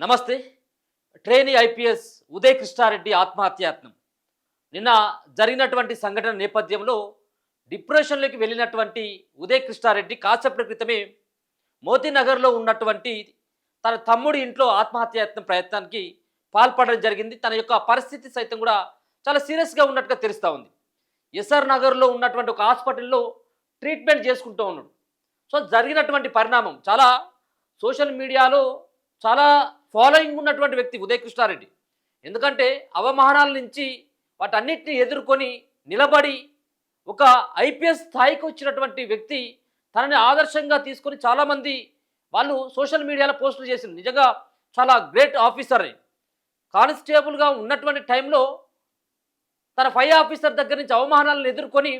నమస్తే. Trainee IPS Uday Krishna Reddy ఆత్మహత్యాయత్నం. నిన్న జరిగినటువంటి సంఘటన నేపథ్యంలో డిప్రెషన్లోకి వెళ్ళినటువంటి ఉదయ్ కృష్ణారెడ్డి కాసేపటి క్రితమే మోతీనగర్లో ఉన్నటువంటి తన తమ్ముడి ఇంట్లో ఆత్మహత్యాయత్నం ప్రయత్నానికి పాల్పడడం జరిగింది. తన యొక్క పరిస్థితి సైతం కూడా చాలా సీరియస్గా ఉన్నట్టుగా తెలుస్తూ ఉంది. ఎస్ఆర్ నగర్లో ఉన్నటువంటి ఒక హాస్పిటల్లో ట్రీట్మెంట్ చేసుకుంటూ ఉన్నాడు. సో జరిగినటువంటి పరిణామం చాలా సోషల్ మీడియాలో చాలా ఫాలోయింగ్ ఉన్నటువంటి వ్యక్తి ఉదయ్ కృష్ణారెడ్డి. ఎందుకంటే అవమానాల నుంచి వాటన్నిటిని ఎదుర్కొని నిలబడి ఒక ఐపీఎస్ స్థాయికి వచ్చినటువంటి వ్యక్తి తనని ఆదర్శంగా తీసుకొని చాలామంది వాళ్ళు సోషల్ మీడియాలో పోస్టులు చేసింది. నిజంగా చాలా గ్రేట్ ఆఫీసర్. కానిస్టేబుల్గా ఉన్నటువంటి టైంలో తన పై ఆఫీసర్ దగ్గర నుంచి అవమానాలను ఎదుర్కొని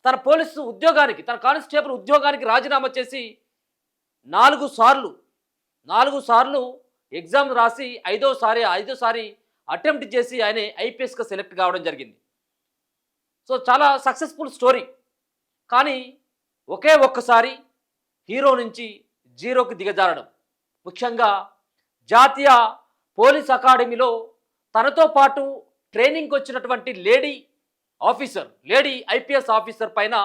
తన పోలీసు ఉద్యోగానికి, తన కానిస్టేబుల్ ఉద్యోగానికి రాజీనామా చేసి 4 సార్లు ఎగ్జామ్ రాసి ఐదోసారి అటెంప్ట్ చేసి ఆయన ఐపీఎస్గా సెలెక్ట్ కావడం జరిగింది. సో చాలా సక్సెస్ఫుల్ స్టోరీ. కానీ ఒక్కసారి హీరో నుంచి జీరోకి దిగజారడం. ముఖ్యంగా జాతీయ పోలీస్ అకాడమీలో తనతో పాటు ట్రైనింగ్కి వచ్చినటువంటి లేడీ ఐపీఎస్ ఆఫీసర్ పైన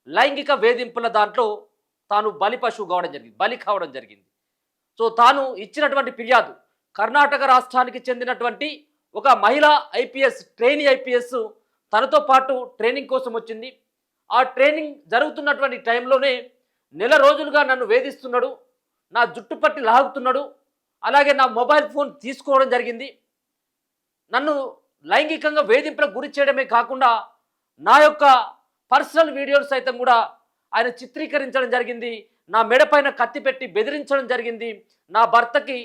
లైంగిక వేధింపుల దాంట్లో తాను బలి కావడం జరిగింది. సో తాను ఇచ్చినటువంటి ఫిర్యాదు కర్ణాటక రాష్ట్రానికి చెందినటువంటి ఒక మహిళా ట్రైనీ ఐపీఎస్ తనతో పాటు ట్రైనింగ్ కోసం వచ్చింది. ఆ ట్రైనింగ్ జరుగుతున్నటువంటి టైంలోనే నెల రోజులుగా నన్ను వేధిస్తున్నాడు, నా జుట్టు పట్టి లాగుతున్నాడు, అలాగే నా మొబైల్ ఫోన్ తీసుకోవడం జరిగింది, నన్ను లైంగికంగా వేధింపులకు గురి చేయడమే కాకుండా నా యొక్క పర్సనల్ వీడియోలు సైతం కూడా ఆయన చిత్రీకరించడం జరిగింది, నా మెడపైన కత్తి పెట్టి బెదిరించడం జరిగింది, నా భర్తకి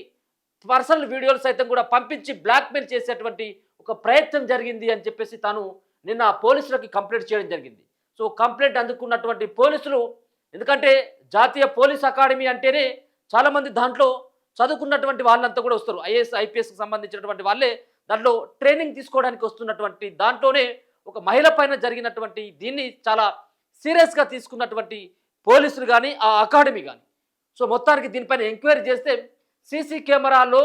పర్సనల్ వీడియోలు సైతం కూడా పంపించి బ్లాక్మెయిల్ చేసేటువంటి ఒక ప్రయత్నం జరిగింది అని చెప్పేసి తాను నిన్న పోలీసులకి కంప్లైంట్ చేయడం జరిగింది. సో కంప్లైంట్ అందుకున్నటువంటి పోలీసులు, ఎందుకంటే జాతీయ పోలీస్ అకాడమీ అంటేనే చాలామంది దాంట్లో చదువుకున్నటువంటి వాళ్ళంతా కూడా వస్తారు. ఐఏఎస్ ఐపీఎస్కి సంబంధించినటువంటి వాళ్ళే దాంట్లో ట్రైనింగ్ తీసుకోవడానికి వస్తున్నటువంటి దాంట్లోనే ఒక మహిళ పైన జరిగినటువంటి దీన్ని చాలా సీరియస్గా తీసుకున్నటువంటి పోలీసులు కానీ ఆ అకాడమీ కానీ. సో మొత్తానికి దీనిపైన ఎంక్వైరీ చేస్తే సీసీ కెమెరాలో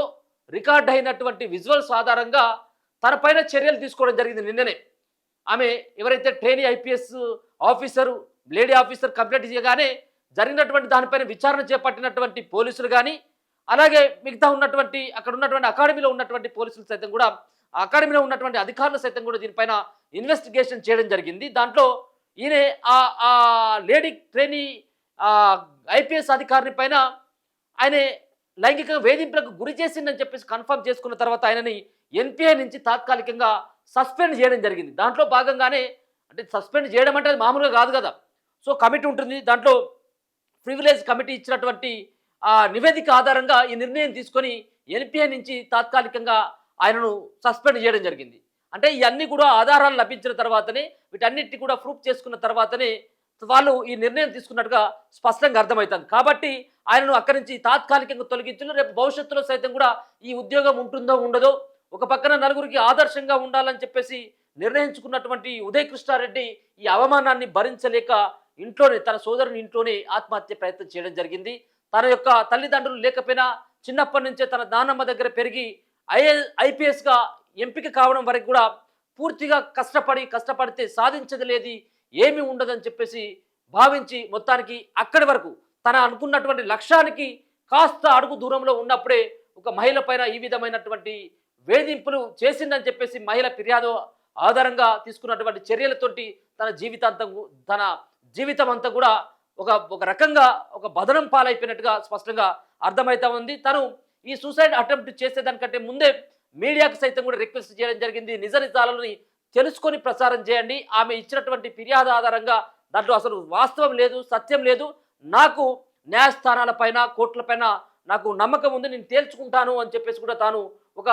రికార్డ్ అయినటువంటి విజువల్స్ ఆధారంగా తన పైన చర్యలు తీసుకోవడం జరిగింది. నిన్ననే ఆమె ఎవరైతే trainee IPS officer lady officer complaint చేయగానే జరిగినటువంటి దానిపైన విచారణ చేపట్టినటువంటి పోలీసులు కానీ, అలాగే మిగతా ఉన్నటువంటి అక్కడ ఉన్నటువంటి అకాడమీలో ఉన్నటువంటి పోలీసులు సైతం కూడా, ఆ అకాడమీలో ఉన్నటువంటి అధికారులు సైతం కూడా దీనిపైన ఇన్వెస్టిగేషన్ చేయడం జరిగింది. దాంట్లో ఈయన ఆ లేడీ ట్రైనీ ఐపీఎస్ అధికారిని పైన ఆయన లైంగిక వేధింపులకు గురి చేసిందని చెప్పేసి కన్ఫర్మ్ చేసుకున్న తర్వాత ఆయనని ఎన్పిఐ నుంచి తాత్కాలికంగా సస్పెండ్ చేయడం జరిగింది. దాంట్లో భాగంగానే, అంటే సస్పెండ్ చేయడం అంటే అది మామూలుగా కాదు కదా. సో కమిటీ ఉంటుంది, దాంట్లో ప్రివిలేజ్ కమిటీ ఇచ్చినటువంటి నివేదిక ఆధారంగా ఈ నిర్ణయం తీసుకొని ఎన్పిఐ నుంచి తాత్కాలికంగా ఆయనను సస్పెండ్ చేయడం జరిగింది. అంటే ఇవన్నీ కూడా ఆధారాలు లభించిన తర్వాతనే, వీటన్నిటిని కూడా ప్రూఫ్ చేసుకున్న తర్వాతనే వాళ్ళు ఈ నిర్ణయం తీసుకున్నట్టుగా స్పష్టంగా అర్థమవుతుంది. కాబట్టి ఆయనను అక్కడి నుంచి తాత్కాలికంగా తొలగించారు. రేపు భవిష్యత్తులో సైతం కూడా ఈ ఉద్యోగం ఉంటుందో ఉండదో, ఒక పక్కన నలుగురికి ఆదర్శంగా ఉండాలని చెప్పేసి నిర్ణయించుకున్నటువంటి ఉదయ్ కృష్ణారెడ్డి ఈ అవమానాన్ని భరించలేక తన సోదరుని ఇంట్లోనే ఆత్మహత్య ప్రయత్నం చేయడం జరిగింది. తన యొక్క తల్లిదండ్రులు లేకపోయినా చిన్నప్పటి నుంచే తన నాన్నమ్మ దగ్గర పెరిగి ఐపీఎస్గా ఎంపిక కావడం వరకు కూడా పూర్తిగా కష్టపడితే సాధించదు లేదు, ఏమీ ఉండదని చెప్పేసి భావించి మొత్తానికి అక్కడి వరకు తన అనుకున్నటువంటి లక్ష్యానికి కాస్త అడుగు దూరంలో ఉన్నప్పుడే ఒక మహిళ పైన ఈ విధమైనటువంటి వేధింపులు చేసిందని చెప్పేసి మహిళ ఫిర్యాదు ఆధారంగా తీసుకున్నటువంటి చర్యలతోటి తన జీవితం అంతా కూడా ఒక రకంగా ఒక బదనం పాలైపోయినట్టుగా స్పష్టంగా అర్థమవుతా ఉంది. తను ఈ సూసైడ్ అటెంప్ట్ చేసేదానికంటే ముందే మీడియాకు సైతం కూడా రిక్వెస్ట్ చేయడం జరిగింది, నిజ నిజాలని తెలుసుకొని ప్రచారం చేయండి, ఆమె ఇచ్చినటువంటి ఫిర్యాదు ఆధారంగా దాంట్లో అసలు వాస్తవం లేదు, సత్యం లేదు, నాకు న్యాయస్థానాలపైన కోర్టులపైన నాకు నమ్మకం ఉంది, నేను తేల్చుకుంటాను అని చెప్పేసి కూడా తాను ఒక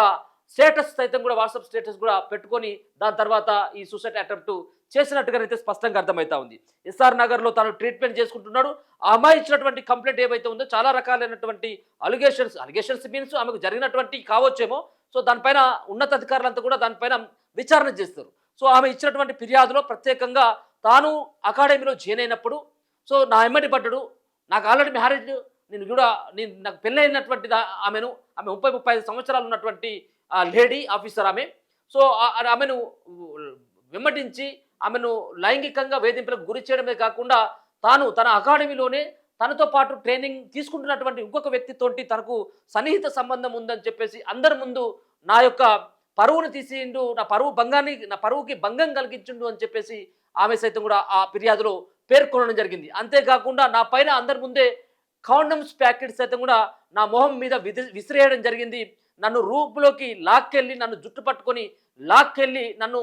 స్టేటస్ సైతం కూడా, వాట్సాప్ స్టేటస్ కూడా పెట్టుకొని దాని తర్వాత ఈ సూసైడ్ అటెంప్ట్ చేసినట్టుగానైతే స్పష్టంగా అర్థమవుతా ఉంది. ఎస్ఆర్ నగర్లో తాను ట్రీట్మెంట్ చేసుకుంటున్నాడు. ఆ అమ్మాయి ఇచ్చినటువంటి కంప్లైంట్ ఏవైతే ఉందో చాలా రకాలైనటువంటి అలిగేషన్స్ మీన్స్ ఆమెకు జరిగినటువంటి కావచ్చేమో. సో దానిపైన ఉన్నతాధికారులంతా కూడా దానిపైన విచారణ చేస్తారు. సో ఆమె ఇచ్చినటువంటి ఫిర్యాదులో ప్రత్యేకంగా తాను అకాడమీలో జాయిన్ అయినప్పుడు సో నా ఎమ్మటి పడ్డాడు, నాకు ఆల్రెడీ మ్యారేజ్ కూడా నాకు పెళ్ళైనటువంటి ఆమె 30-35 సంవత్సరాలు ఉన్నటువంటి లేడీ ఆఫీసర్ ఆమె. సో ఆమెను వెంబడించి ఆమెను లైంగికంగా వేధింపులకు గురి చేయడమే కాకుండా తన అకాడమీలోనే తనతో పాటు ట్రైనింగ్ తీసుకుంటున్నటువంటి ఇంకొక వ్యక్తితోటి తనకు సన్నిహిత సంబంధం ఉందని చెప్పేసి అందరి ముందు నా యొక్క పరువును తీసిండు, నా పరువుకి భంగం కలిగించిండు అని చెప్పేసి ఆమె సైతం కూడా ఆ ఫిర్యాదులో పేర్కొనడం జరిగింది. అంతేకాకుండా నా పైన అందరి ముందే కాండమ్స్ ప్యాకెట్ సైతం కూడా నా మొహం మీద విసిరేయడం జరిగింది. నన్ను రూపులోకి లాక్కెళ్ళి నన్ను జుట్టు పట్టుకొని లాక్కెళ్ళి నన్ను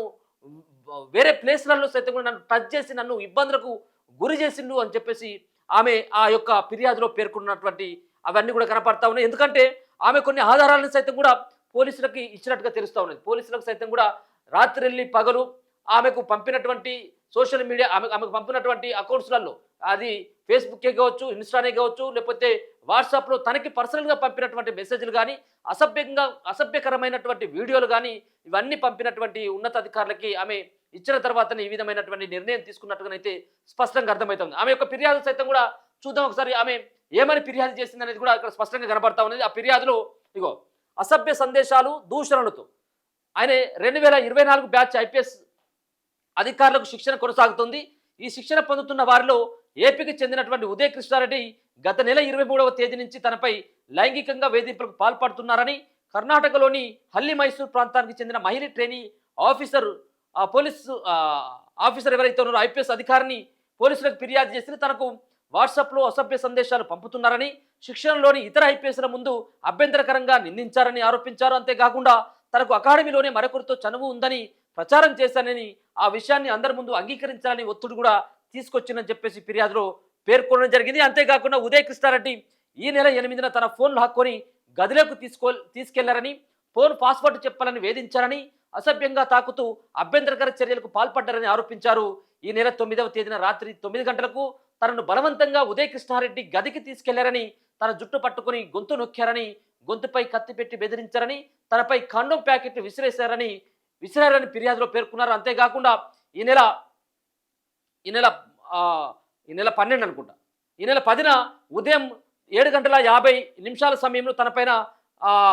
వేరే ప్లేస్లలో సైతం కూడా నన్ను టచ్ చేసి నన్ను ఇబ్బందులకు గురి చేసిండు అని చెప్పేసి ఆమె ఆ యొక్క ఫిర్యాదులో పేర్కొన్నటువంటి అవన్నీ కూడా కనపడతా ఉన్నాయి. ఎందుకంటే ఆమె కొన్ని ఆధారాలను సైతం కూడా పోలీసులకి ఇచ్చినట్టుగా తెలుస్తూ ఉన్నది. పోలీసులకు సైతం కూడా రాత్రి పగలు ఆమెకు పంపినటువంటి సోషల్ మీడియా ఆమెకు పంపినటువంటి అకౌంట్స్లలో అది ఫేస్బుక్కే కావచ్చు, ఇన్స్టానే కావచ్చు, లేకపోతే వాట్సాప్లో తనకి పర్సనల్గా పంపినటువంటి మెసేజ్లు కానీ అసభ్యకరమైనటువంటి వీడియోలు కానీ ఇవన్నీ పంపినటువంటి ఉన్నతాధికారులకి ఆమె ఇచ్చిన తర్వాతనే ఈ విధమైనటువంటి నిర్ణయం తీసుకున్నట్టుగానైతే స్పష్టంగా అర్థమవుతుంది. ఆమె యొక్క ఫిర్యాదు సైతం కూడా చూద్దాం ఒకసారి. ఆమె ఏమని ఫిర్యాదు చేసింది అనేది కూడా ఇక్కడ స్పష్టంగా కనబడతా ఉన్నది. ఆ ఫిర్యాదులో ఇగో అసభ్య సందేశాలు దూషణలతో ఆయన 2024 బ్యాచ్ ఐపీఎస్ అధికారులకు శిక్షణ కొనసాగుతుంది. ఈ శిక్షణ పొందుతున్న వారిలో ఏపీకి చెందినటువంటి ఉదయ్ కృష్ణారెడ్డి గత నెల 23వ తేదీ నుంచి తనపై లైంగికంగా వేధింపులకు పాల్పడుతున్నారని కర్ణాటకలోని హల్లి మైసూర్ ప్రాంతానికి చెందిన మహిళా ట్రైనీ పోలీసు ఆఫీసర్ ఎవరైతే ఉన్నారో ఐపీఎస్ అధికారిని పోలీసులకు ఫిర్యాదు చేసి తనకు వాట్సాప్లో అసభ్య సందేశాలు పంపుతున్నారని శిక్షణలోని ఇతర ఐపీఎస్ల ముందు అభ్యంతరకరంగా నిందించారని ఆరోపించారు. అంతేకాకుండా తనకు అకాడమీలోనే మరొకరితో చనువు ఉందని ప్రచారం చేశానని ఆ విషయాన్ని అందరి ముందు అంగీకరించాలని ఒత్తిడి కూడా తీసుకొచ్చిందని చెప్పేసి ఫిర్యాదులో పేర్కొనడం జరిగింది. అంతేకాకుండా ఉదయ్ కృష్ణారెడ్డి ఈ నెల 8న తన ఫోన్లు హక్కుని గదిలోకి తీసుకెళ్లారని ఫోన్ పాస్వర్డ్ చెప్పాలని వేధించారని అసభ్యంగా తాకుతూ అభ్యంతరకర చర్యలకు పాల్పడ్డారని ఆరోపించారు. ఈ నెల 9వ తేదీన రాత్రి 9 గంటలకు తనను బలవంతంగా ఉదయ్ కృష్ణారెడ్డి గదికి తీసుకెళ్లారని తన జుట్టు పట్టుకుని గొంతు నొక్కారని గొంతుపై కత్తి పెట్టి బెదిరించారని తనపై కాండోమ్ ప్యాకెట్ విసిరారని ఫిర్యాదులో పేర్కొన్నారు. అంతేకాకుండా ఈ నెల 12 అనుకుంటా, ఈ నెల 10న ఉదయం 7:50 సమయంలో తనపైన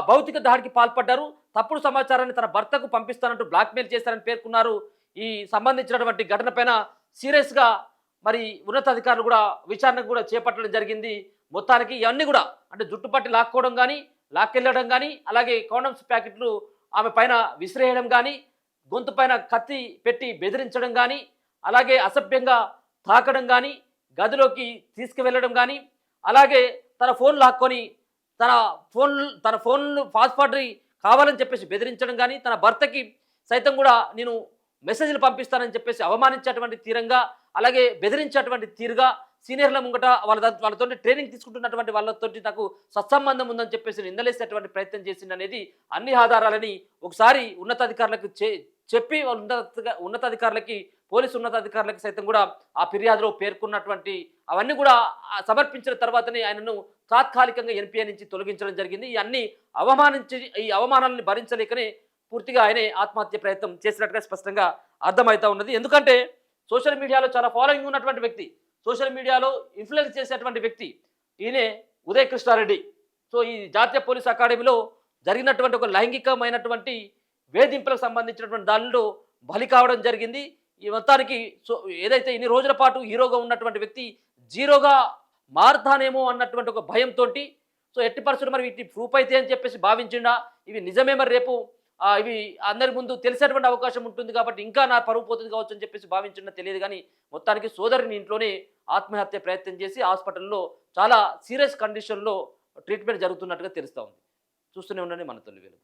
భౌతిక దాడికి పాల్పడ్డారు. తప్పుడు సమాచారాన్ని తన భర్తకు పంపిస్తానంటూ బ్లాక్మెయిల్ చేశారని పేర్కొన్నారు. ఈ సంబంధించినటువంటి ఘటనపైన సీరియస్గా మరి ఉన్నతాధికారులు కూడా విచారణ కూడా చేపట్టడం జరిగింది. మొత్తానికి ఇవన్నీ కూడా అంటే జుట్టుపట్టి లాక్కెళ్ళడం కానీ అలాగే కాండమ్స్ ప్యాకెట్లు ఆమె పైన విసిరేయడం కానీ గొంతు పైన కత్తి పెట్టి బెదిరించడం కానీ అలాగే అసభ్యంగా తాకడం కానీ గదిలోకి తీసుకువెళ్ళడం కానీ అలాగే తన ఫోన్ లాక్కొని తన ఫోన్లు పాస్వర్డ్ కావాలని చెప్పేసి బెదిరించడం కానీ తన భర్తకి సైతం కూడా నేను మెసేజ్లు పంపిస్తానని చెప్పేసి అవమానించేటువంటి తీరంగా అలాగే బెదిరించేటువంటి తీరుగా సీనియర్ల ముంగట వాళ్ళతో ట్రైనింగ్ తీసుకుంటున్నటువంటి వాళ్ళతో నాకు సత్సంబంధం ఉందని చెప్పేసి నిందలేసేటువంటి ప్రయత్నం చేసింది అనేది అన్ని ఆధారాలని ఒకసారి ఉన్నతాధికారులకు చెప్పి ఉన్నతాధికారులకి పోలీసు ఉన్నతాధికారులకి సైతం కూడా ఆ ఫిర్యాదులో పేర్కొన్నటువంటి అవన్నీ కూడా సమర్పించిన తర్వాతనే ఆయనను తాత్కాలికంగా ఎన్పీఏ నుంచి తొలగించడం జరిగింది. ఈ అవమానాలను భరించలేకనే పూర్తిగా ఆయనే ఆత్మహత్య ప్రయత్నం చేసినట్టుగా స్పష్టంగా అర్థమవుతా ఉన్నది. ఎందుకంటే సోషల్ మీడియాలో చాలా ఫాలోయింగ్ ఉన్నటువంటి వ్యక్తి, సోషల్ మీడియాలో ఇన్ఫ్లుయెన్స్ చేసేటువంటి వ్యక్తి ఈయనే ఉదయ్ కృష్ణారెడ్డి. సో ఈ జాతీయ పోలీస్ అకాడమీలో జరిగినటువంటి ఒక లైంగికమైనటువంటి వేధింపులకు సంబంధించినటువంటి దానిలో బలి కావడం జరిగింది. ఈ మొత్తానికి ఏదైతే ఇన్ని రోజుల పాటు హీరోగా ఉన్నటువంటి వ్యక్తి జీరోగా మారుతానేమో అన్నటువంటి ఒక భయంతో సో ఎట్టి పరిస్థితులు మరి వీటి ప్రూఫ్ అయితే అని చెప్పేసి భావించిండా, ఇవి నిజమే మరి రేపు ఇవి అందరి ముందు తెలిసేటువంటి అవకాశం ఉంటుంది కాబట్టి ఇంకా నా పరువు పోతుంది కావచ్చు అని చెప్పేసి భావించిండా తెలియదు. కానీ మొత్తానికి సోదరుని ఇంట్లోనే ఆత్మహత్య ప్రయత్నం చేసి హాస్పిటల్లో చాలా సీరియస్ కండిషన్లో ట్రీట్మెంట్ జరుగుతున్నట్టుగా తెలుస్తూ ఉంది. చూస్తూనే ఉండండి మన తొలి వెలుగు.